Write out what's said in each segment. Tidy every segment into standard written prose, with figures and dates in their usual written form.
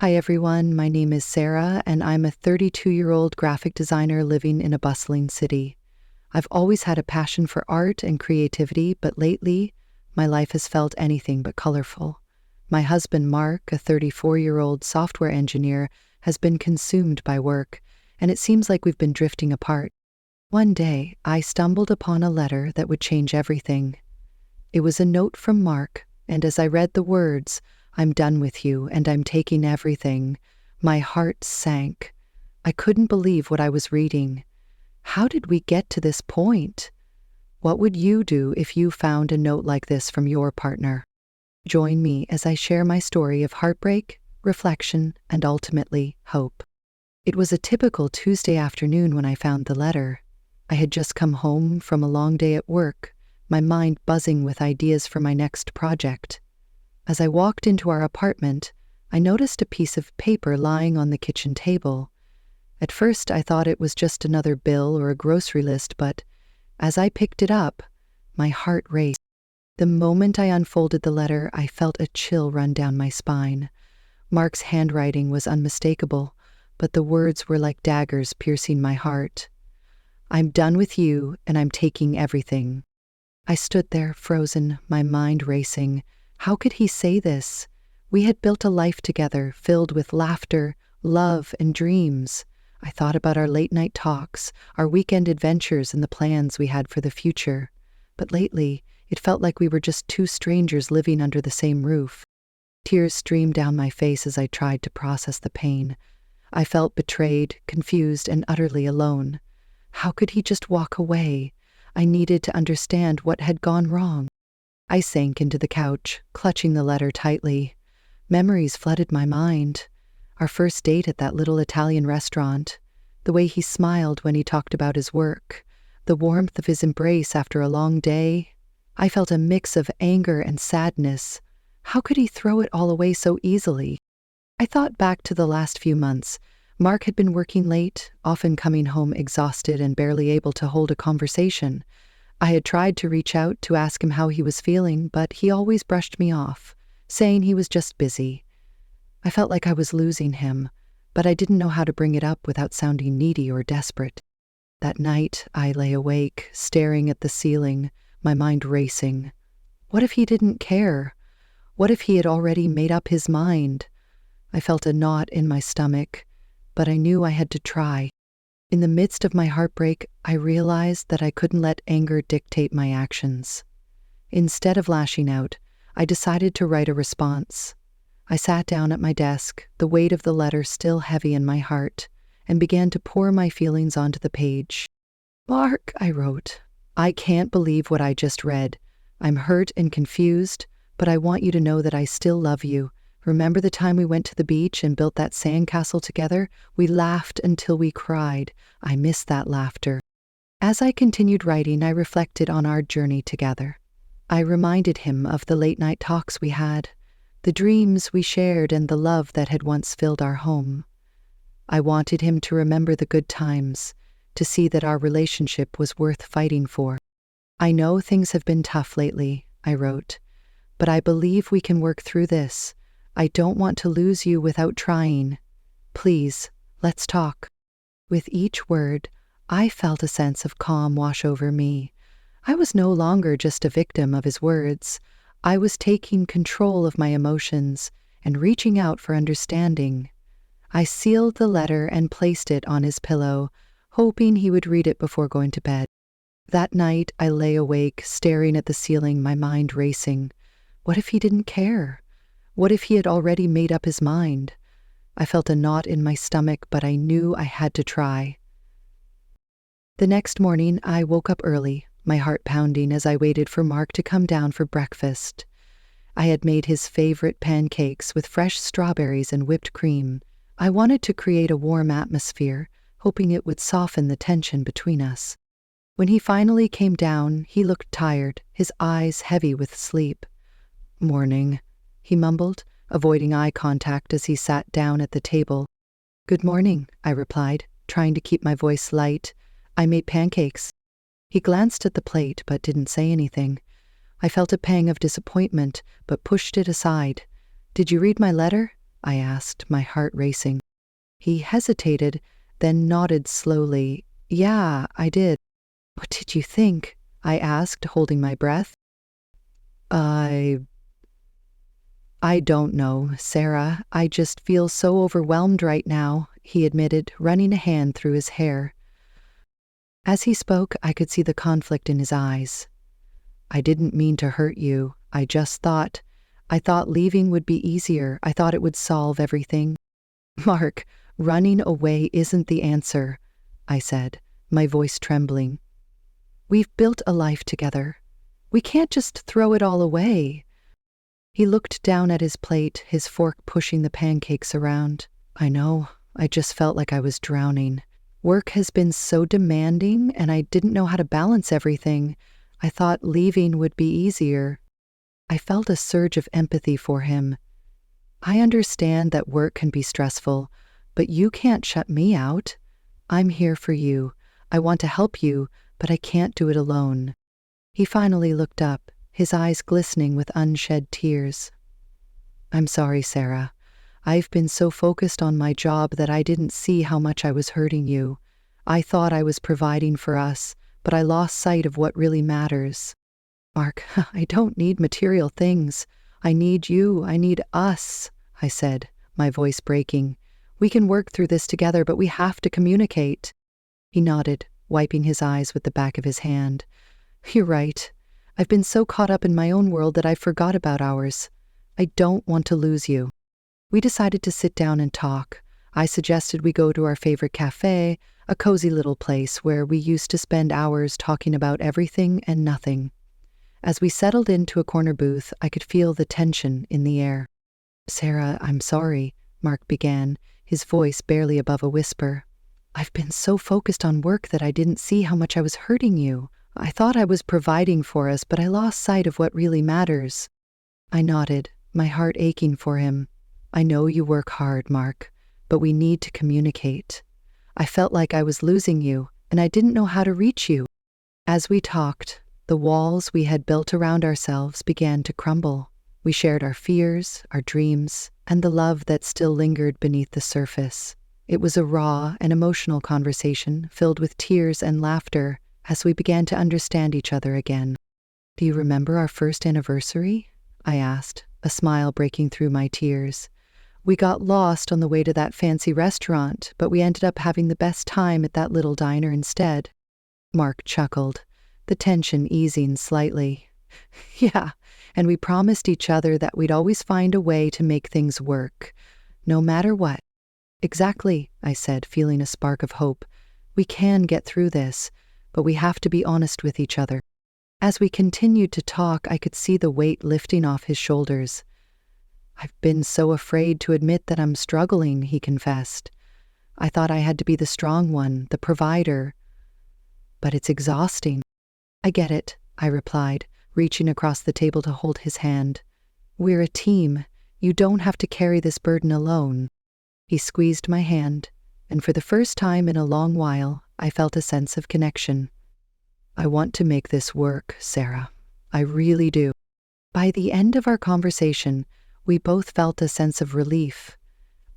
Hi everyone, my name is Sarah and I'm a 32-year-old graphic designer living in a bustling city. I've always had a passion for art and creativity, but lately, my life has felt anything but colorful. My husband Mark, a 34-year-old software engineer, has been consumed by work, and it seems like we've been drifting apart. One day, I stumbled upon a letter that would change everything. It was a note from Mark, and as I read the words, "I'm done with you and I'm taking everything," my heart sank. I couldn't believe what I was reading. How did we get to this point? What would you do if you found a note like this from your partner? Join me as I share my story of heartbreak, reflection, and ultimately, hope. It was a typical Tuesday afternoon when I found the letter. I had just come home from a long day at work, my mind buzzing with ideas for my next project. As I walked into our apartment, I noticed a piece of paper lying on the kitchen table. At first, I thought it was just another bill or a grocery list, but as I picked it up, my heart raced. The moment I unfolded the letter, I felt a chill run down my spine. Mark's handwriting was unmistakable, but the words were like daggers piercing my heart. "I'm done with you, and I'm taking everything." I stood there, frozen, my mind racing. How could he say this? We had built a life together, filled with laughter, love, and dreams. I thought about our late-night talks, our weekend adventures, and the plans we had for the future. But lately, it felt like we were just two strangers living under the same roof. Tears streamed down my face as I tried to process the pain. I felt betrayed, confused, and utterly alone. How could he just walk away? I needed to understand what had gone wrong. I sank into the couch, clutching the letter tightly. Memories flooded my mind. Our first date at that little Italian restaurant, the way he smiled when he talked about his work, the warmth of his embrace after a long day. I felt a mix of anger and sadness. How could he throw it all away so easily? I thought back to the last few months. Mark had been working late, often coming home exhausted and barely able to hold a conversation. I had tried to reach out to ask him how he was feeling, but he always brushed me off, saying he was just busy. I felt like I was losing him, but I didn't know how to bring it up without sounding needy or desperate. That night, I lay awake, staring at the ceiling, my mind racing. What if he didn't care? What if he had already made up his mind? I felt a knot in my stomach, but I knew I had to try. In the midst of my heartbreak, I realized that I couldn't let anger dictate my actions. Instead of lashing out, I decided to write a response. I sat down at my desk, the weight of the letter still heavy in my heart, and began to pour my feelings onto the page. "Mark," I wrote, "I can't believe what I just read. I'm hurt and confused, but I want you to know that I still love you. Remember the time we went to the beach and built that sandcastle together? We laughed until we cried. I miss that laughter." As I continued writing, I reflected on our journey together. I reminded him of the late-night talks we had, the dreams we shared, and the love that had once filled our home. I wanted him to remember the good times, to see that our relationship was worth fighting for. "I know things have been tough lately," I wrote, "but I believe we can work through this. I don't want to lose you without trying. Please, let's talk." With each word, I felt a sense of calm wash over me. I was no longer just a victim of his words. I was taking control of my emotions and reaching out for understanding. I sealed the letter and placed it on his pillow, hoping he would read it before going to bed. That night, I lay awake, staring at the ceiling, my mind racing. What if he didn't care? What if he had already made up his mind? I felt a knot in my stomach, but I knew I had to try. The next morning, I woke up early, my heart pounding as I waited for Mark to come down for breakfast. I had made his favorite pancakes with fresh strawberries and whipped cream. I wanted to create a warm atmosphere, hoping it would soften the tension between us. When he finally came down, he looked tired, his eyes heavy with sleep. "Morning," he mumbled, avoiding eye contact as he sat down at the table. "Good morning," I replied, trying to keep my voice light. "I made pancakes." He glanced at the plate but didn't say anything. I felt a pang of disappointment, but pushed it aside. "Did you read my letter?" I asked, my heart racing. He hesitated, then nodded slowly. Yeah, I did. What did you think? I asked, holding my breath. I don't know, Sarah. I just feel so overwhelmed right now, he admitted, running a hand through his hair. As he spoke, I could see the conflict in his eyes. I didn't mean to hurt you. I thought leaving would be easier. I thought it would solve everything. Mark, running away isn't the answer, I said, my voice trembling. We've built a life together. We can't just throw it all away. He looked down at his plate, his fork pushing the pancakes around. I know, I just felt like I was drowning. Work has been so demanding, and I didn't know how to balance everything. I thought leaving would be easier. I felt a surge of empathy for him. I understand that work can be stressful, but you can't shut me out. I'm here for you. I want to help you, but I can't do it alone. He finally looked up, his eyes glistening with unshed tears. I'm sorry, Sarah. I've been so focused on my job that I didn't see how much I was hurting you. I thought I was providing for us, but I lost sight of what really matters. Mark, I don't need material things. I need you. I need us, I said, my voice breaking. We can work through this together, but we have to communicate. He nodded, wiping his eyes with the back of his hand. You're right. I've been so caught up in my own world that I forgot about ours. I don't want to lose you. We decided to sit down and talk. I suggested we go to our favorite cafe, a cozy little place where we used to spend hours talking about everything and nothing. As we settled into a corner booth, I could feel the tension in the air. Sarah, I'm sorry, Mark began, his voice barely above a whisper. I've been so focused on work that I didn't see how much I was hurting you. I thought I was providing for us, but I lost sight of what really matters. I nodded, my heart aching for him. I know you work hard, Mark, but we need to communicate. I felt like I was losing you, and I didn't know how to reach you. As we talked, the walls we had built around ourselves began to crumble. We shared our fears, our dreams, and the love that still lingered beneath the surface. It was a raw and emotional conversation filled with tears and laughter as we began to understand each other again. Do you remember our first anniversary? I asked, a smile breaking through my tears. We got lost on the way to that fancy restaurant, but we ended up having the best time at that little diner instead. Mark chuckled, the tension easing slightly. Yeah, and we promised each other that we'd always find a way to make things work, no matter what. Exactly, I said, feeling a spark of hope. We can get through this, but we have to be honest with each other. As we continued to talk, I could see the weight lifting off his shoulders. I've been so afraid to admit that I'm struggling, he confessed. I thought I had to be the strong one, the provider. But it's exhausting. I get it, I replied, reaching across the table to hold his hand. We're a team. You don't have to carry this burden alone. He squeezed my hand, and for the first time in a long while, I felt a sense of connection. I want to make this work, Sarah. I really do. By the end of our conversation, we both felt a sense of relief.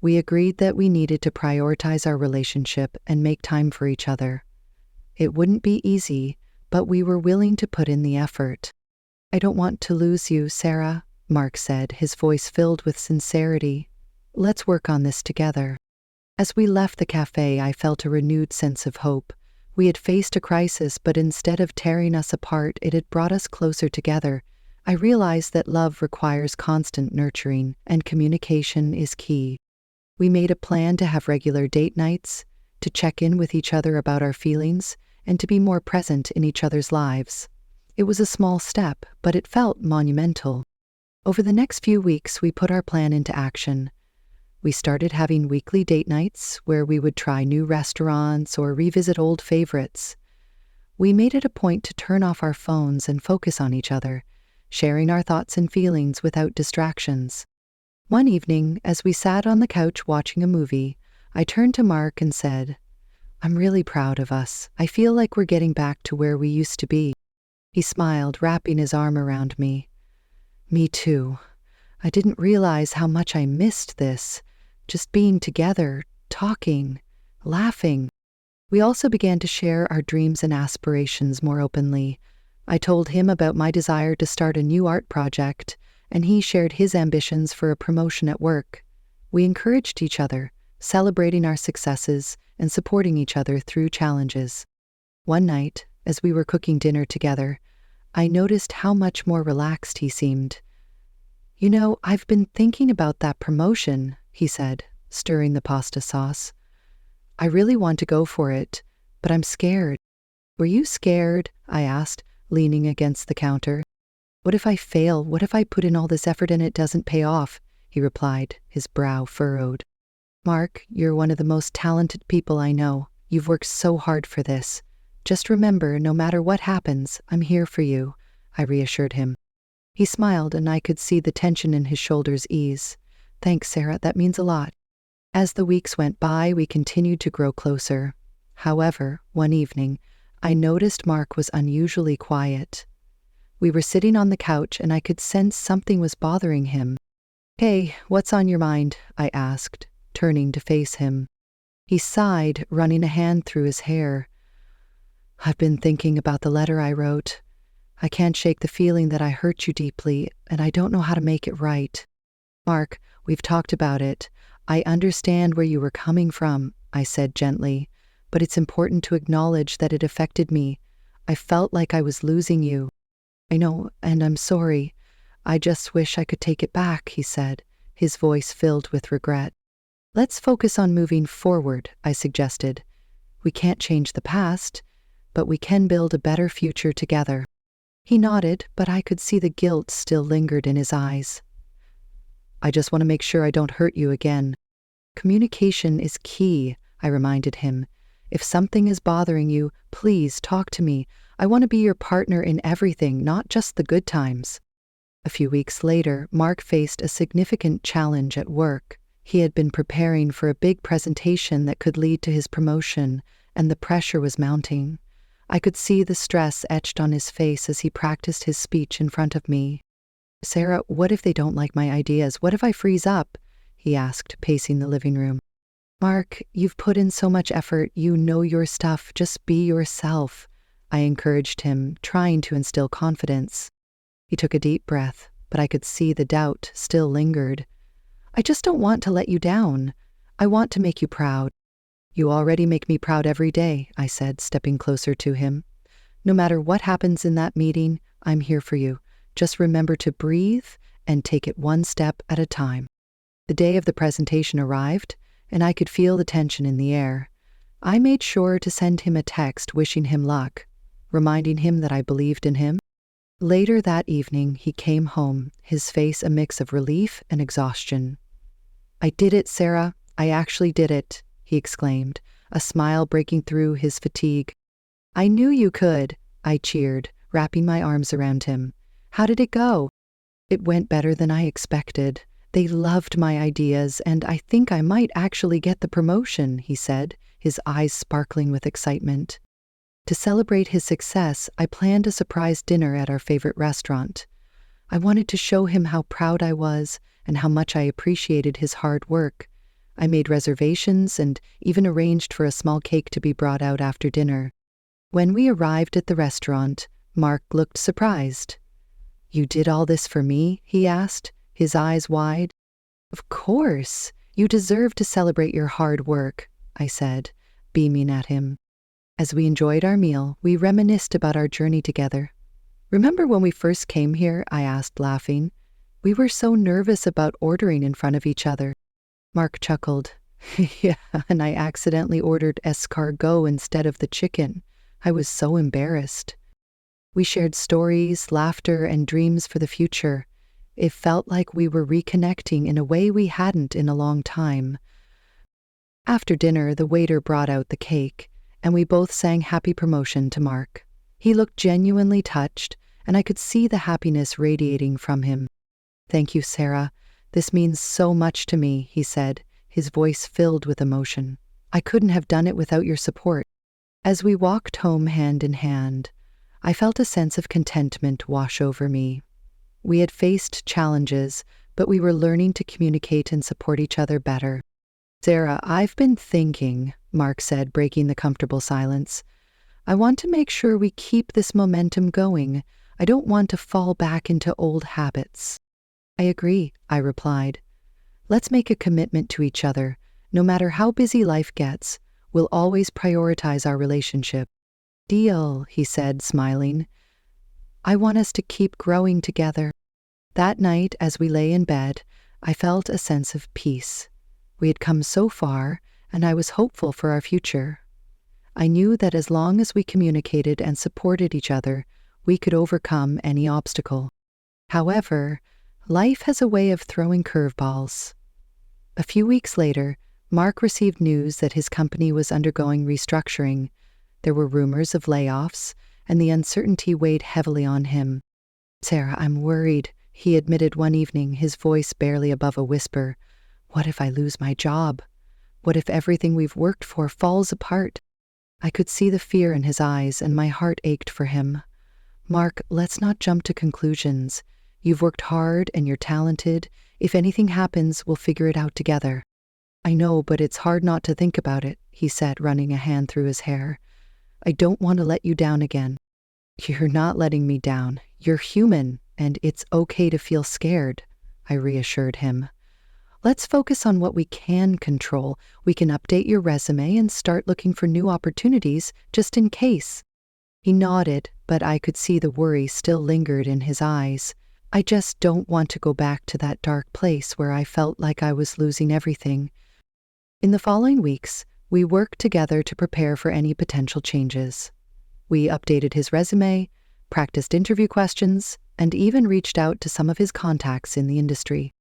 We agreed that we needed to prioritize our relationship and make time for each other. It wouldn't be easy, but we were willing to put in the effort. I don't want to lose you, Sarah, Mark said, his voice filled with sincerity. Let's work on this together. As we left the cafe, I felt a renewed sense of hope. We had faced a crisis, but instead of tearing us apart, it had brought us closer together. I realized that love requires constant nurturing, and communication is key. We made a plan to have regular date nights, to check in with each other about our feelings, and to be more present in each other's lives. It was a small step, but it felt monumental. Over the next few weeks, we put our plan into action. We started having weekly date nights where we would try new restaurants or revisit old favorites. We made it a point to turn off our phones and focus on each other, sharing our thoughts and feelings without distractions. One evening, as we sat on the couch watching a movie, I turned to Mark and said, I'm really proud of us. I feel like we're getting back to where we used to be. He smiled, wrapping his arm around me. Me too. I didn't realize how much I missed this, just being together, talking, laughing. We also began to share our dreams and aspirations more openly. I told him about my desire to start a new art project, and he shared his ambitions for a promotion at work. We encouraged each other, celebrating our successes and supporting each other through challenges. One night, as we were cooking dinner together, I noticed how much more relaxed he seemed. "You know, I've been thinking about that promotion," he said, stirring the pasta sauce. "I really want to go for it, but I'm scared." "Were you scared?" I asked, leaning against the counter. "What if I fail? What if I put in all this effort and it doesn't pay off?" he replied, his brow furrowed. "Mark, you're one of the most talented people I know. You've worked so hard for this. Just remember, no matter what happens, I'm here for you," I reassured him. He smiled, and I could see the tension in his shoulders ease. "Thanks, Sarah, that means a lot." As the weeks went by, we continued to grow closer. However, one evening, I noticed Mark was unusually quiet. We were sitting on the couch, and I could sense something was bothering him. "Hey, what's on your mind?" I asked, turning to face him. He sighed, running a hand through his hair. "I've been thinking about the letter I wrote. I can't shake the feeling that I hurt you deeply, and I don't know how to make it right." "Mark, we've talked about it. I understand where you were coming from," I said gently, "but it's important to acknowledge that it affected me. I felt like I was losing you." "I know, and I'm sorry. I just wish I could take it back," he said, his voice filled with regret. "Let's focus on moving forward," I suggested. "We can't change the past, but we can build a better future together." He nodded, but I could see the guilt still lingered in his eyes. "I just want to make sure I don't hurt you again." "Communication is key," I reminded him. "If something is bothering you, please talk to me. I want to be your partner in everything, not just the good times." A few weeks later, Mark faced a significant challenge at work. He had been preparing for a big presentation that could lead to his promotion, and the pressure was mounting. I could see the stress etched on his face as he practiced his speech in front of me. "Sarah, what if they don't like my ideas? What if I freeze up?" he asked, pacing the living room. "Mark, you've put in so much effort. You know your stuff. Just be yourself," I encouraged him, trying to instill confidence. He took a deep breath, but I could see the doubt still lingered. "I just don't want to let you down. I want to make you proud." "You already make me proud every day," I said, stepping closer to him. "No matter what happens in that meeting, I'm here for you. Just remember to breathe and take it one step at a time." The day of the presentation arrived, and I could feel the tension in the air. I made sure to send him a text wishing him luck, reminding him that I believed in him. Later that evening, he came home, his face a mix of relief and exhaustion. "I did it, Sarah. I actually did it," he exclaimed, a smile breaking through his fatigue. "I knew you could," I cheered, wrapping my arms around him. "How did it go?" "It went better than I expected. They loved my ideas, and I think I might actually get the promotion," he said, his eyes sparkling with excitement. To celebrate his success, I planned a surprise dinner at our favorite restaurant. I wanted to show him how proud I was and how much I appreciated his hard work. I made reservations and even arranged for a small cake to be brought out after dinner. When we arrived at the restaurant, Mark looked surprised. "You did all this for me?" he asked, his eyes wide. "Of course. You deserve to celebrate your hard work," I said, beaming at him. As we enjoyed our meal, we reminisced about our journey together. "Remember when we first came here?" I asked, laughing. "We were so nervous about ordering in front of each other." Mark chuckled. "Yeah, and I accidentally ordered escargot instead of the chicken. I was so embarrassed." We shared stories, laughter, and dreams for the future. It felt like we were reconnecting in a way we hadn't in a long time. After dinner, the waiter brought out the cake, and we both sang Happy Promotion to Mark. He looked genuinely touched, and I could see the happiness radiating from him. "Thank you, Sarah. This means so much to me," he said, his voice filled with emotion. "I couldn't have done it without your support." As we walked home hand in hand, I felt a sense of contentment wash over me. We had faced challenges, but we were learning to communicate and support each other better. Sarah, I've been thinking, Mark said, breaking the comfortable silence. I want to make sure we keep this momentum going. I don't want to fall back into old habits. I agree, I replied. Let's make a commitment to each other. No matter how busy life gets, we'll always prioritize our relationship. Deal, he said, smiling. I want us to keep growing together. That night, as we lay in bed, I felt a sense of peace. We had come so far, and I was hopeful for our future. I knew that as long as we communicated and supported each other, we could overcome any obstacle. However, life has a way of throwing curveballs. A few weeks later, Mark received news that his company was undergoing restructuring. There were rumors of layoffs, and the uncertainty weighed heavily on him. Sarah, I'm worried, he admitted one evening, his voice barely above a whisper. What if I lose my job? What if everything we've worked for falls apart? I could see the fear in his eyes, and my heart ached for him. Mark, let's not jump to conclusions. You've worked hard and you're talented. If anything happens, we'll figure it out together. I know, but it's hard not to think about it, he said, running a hand through his hair. I don't want to let you down again. You're not letting me down. You're human, and it's okay to feel scared, I reassured him. Let's focus on what we can control. We can update your resume and start looking for new opportunities just in case. He nodded, but I could see the worry still lingered in his eyes. I just don't want to go back to that dark place where I felt like I was losing everything. In the following weeks, we worked together to prepare for any potential changes. We updated his resume, practiced interview questions, and even reached out to some of his contacts in the industry.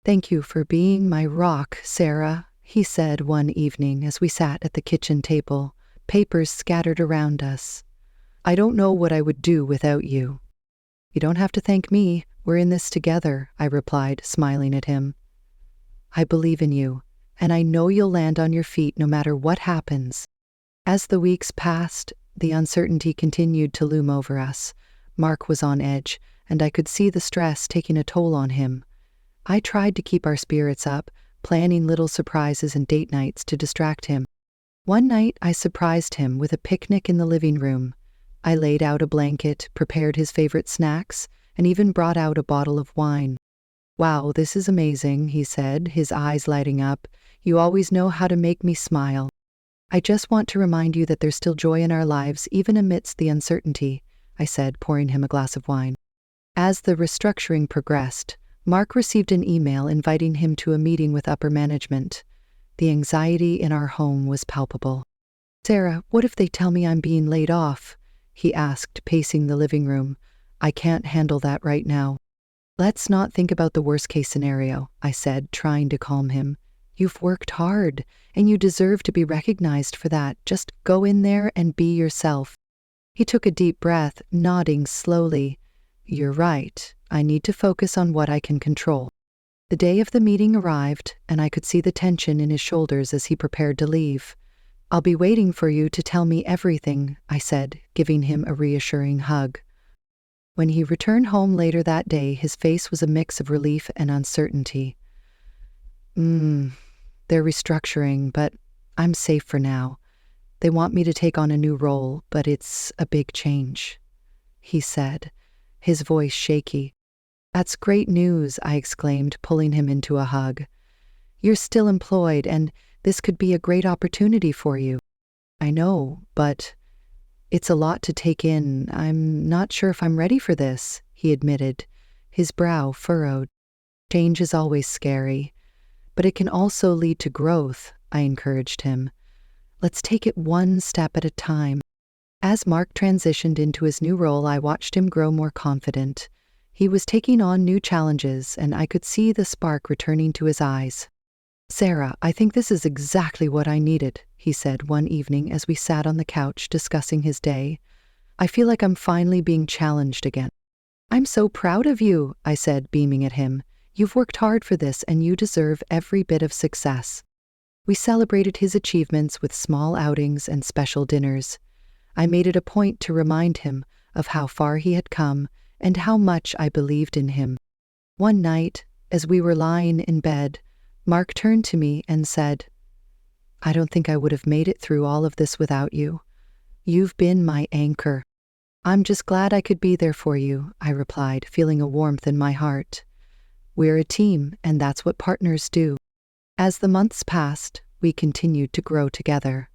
Thank you for being my rock, Sarah, he said one evening as we sat at the kitchen table, papers scattered around us. I don't know what I would do without you. You don't have to thank me. We're in this together, I replied, smiling at him. I believe in you, and I know you'll land on your feet no matter what happens. As the weeks passed, the uncertainty continued to loom over us. Mark was on edge, and I could see the stress taking a toll on him. I tried to keep our spirits up, planning little surprises and date nights to distract him. One night, I surprised him with a picnic in the living room. I laid out a blanket, prepared his favorite snacks, and even brought out a bottle of wine. Wow, this is amazing, he said, his eyes lighting up. You always know how to make me smile. I just want to remind you that there's still joy in our lives, even amidst the uncertainty, I said, pouring him a glass of wine. As the restructuring progressed, Mark received an email inviting him to a meeting with upper management. The anxiety in our home was palpable. Sarah, what if they tell me I'm being laid off? He asked, pacing the living room. I can't handle that right now. Let's not think about the worst-case scenario, I said, trying to calm him. You've worked hard, and you deserve to be recognized for that. Just go in there and be yourself. He took a deep breath, nodding slowly. You're right. I need to focus on what I can control. The day of the meeting arrived, and I could see the tension in his shoulders as he prepared to leave. I'll be waiting for you to tell me everything, I said, giving him a reassuring hug. When he returned home later that day, his face was a mix of relief and uncertainty. They're restructuring, but I'm safe for now. They want me to take on a new role, but it's a big change, he said, his voice shaky. That's great news, I exclaimed, pulling him into a hug. You're still employed, and this could be a great opportunity for you. I know, but it's a lot to take in. I'm not sure if I'm ready for this, he admitted, his brow furrowed. Change is always scary, but it can also lead to growth, I encouraged him. Let's take it one step at a time. As Mark transitioned into his new role, I watched him grow more confident. He was taking on new challenges, and I could see the spark returning to his eyes. Sarah, I think this is exactly what I needed, he said one evening as we sat on the couch discussing his day. I feel like I'm finally being challenged again. I'm so proud of you, I said, beaming at him. You've worked hard for this, and you deserve every bit of success. We celebrated his achievements with small outings and special dinners. I made it a point to remind him of how far he had come and how much I believed in him. One night, as we were lying in bed, Mark turned to me and said, "I don't think I would have made it through all of this without you. You've been my anchor." "I'm just glad I could be there for you," I replied, feeling a warmth in my heart. "We're a team, and that's what partners do." As the months passed, we continued to grow together.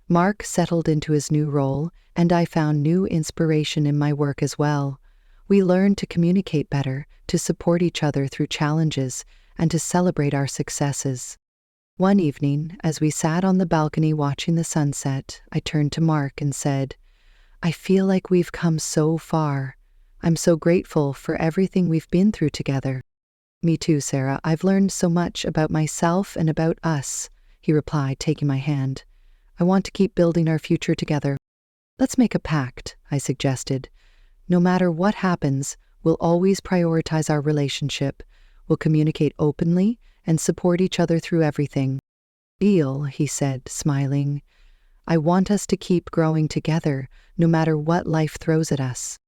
Mark settled into his new role, and I found new inspiration in my work as well. We learned to communicate better, to support each other through challenges, and to celebrate our successes. One evening, as we sat on the balcony watching the sunset, I turned to Mark and said, "I feel like we've come so far. I'm so grateful for everything we've been through together." "Me too, Sarah. I've learned so much about myself and about us," he replied, taking my hand. "I want to keep building our future together." "Let's make a pact," I suggested. "No matter what happens, we'll always prioritize our relationship. We'll communicate openly and support each other through everything." "Deal," he said, smiling. "I want us to keep growing together, no matter what life throws at us."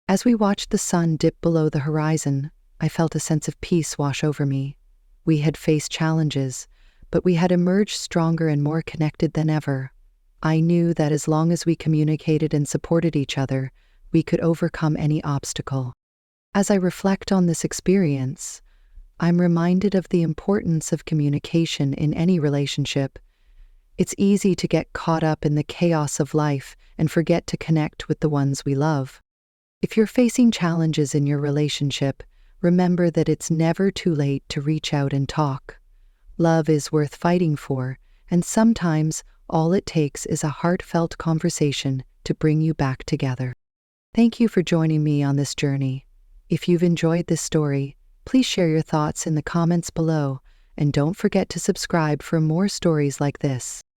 As we watched the sun dip below the horizon, I felt a sense of peace wash over me. We had faced challenges, but we had emerged stronger and more connected than ever. I knew that as long as we communicated and supported each other, we could overcome any obstacle. As I reflect on this experience, I'm reminded of the importance of communication in any relationship. It's easy to get caught up in the chaos of life and forget to connect with the ones we love. If you're facing challenges in your relationship, remember that it's never too late to reach out and talk. Love is worth fighting for, and sometimes all it takes is a heartfelt conversation to bring you back together. Thank you for joining me on this journey. If you've enjoyed this story, please share your thoughts in the comments below, and don't forget to subscribe for more stories like this.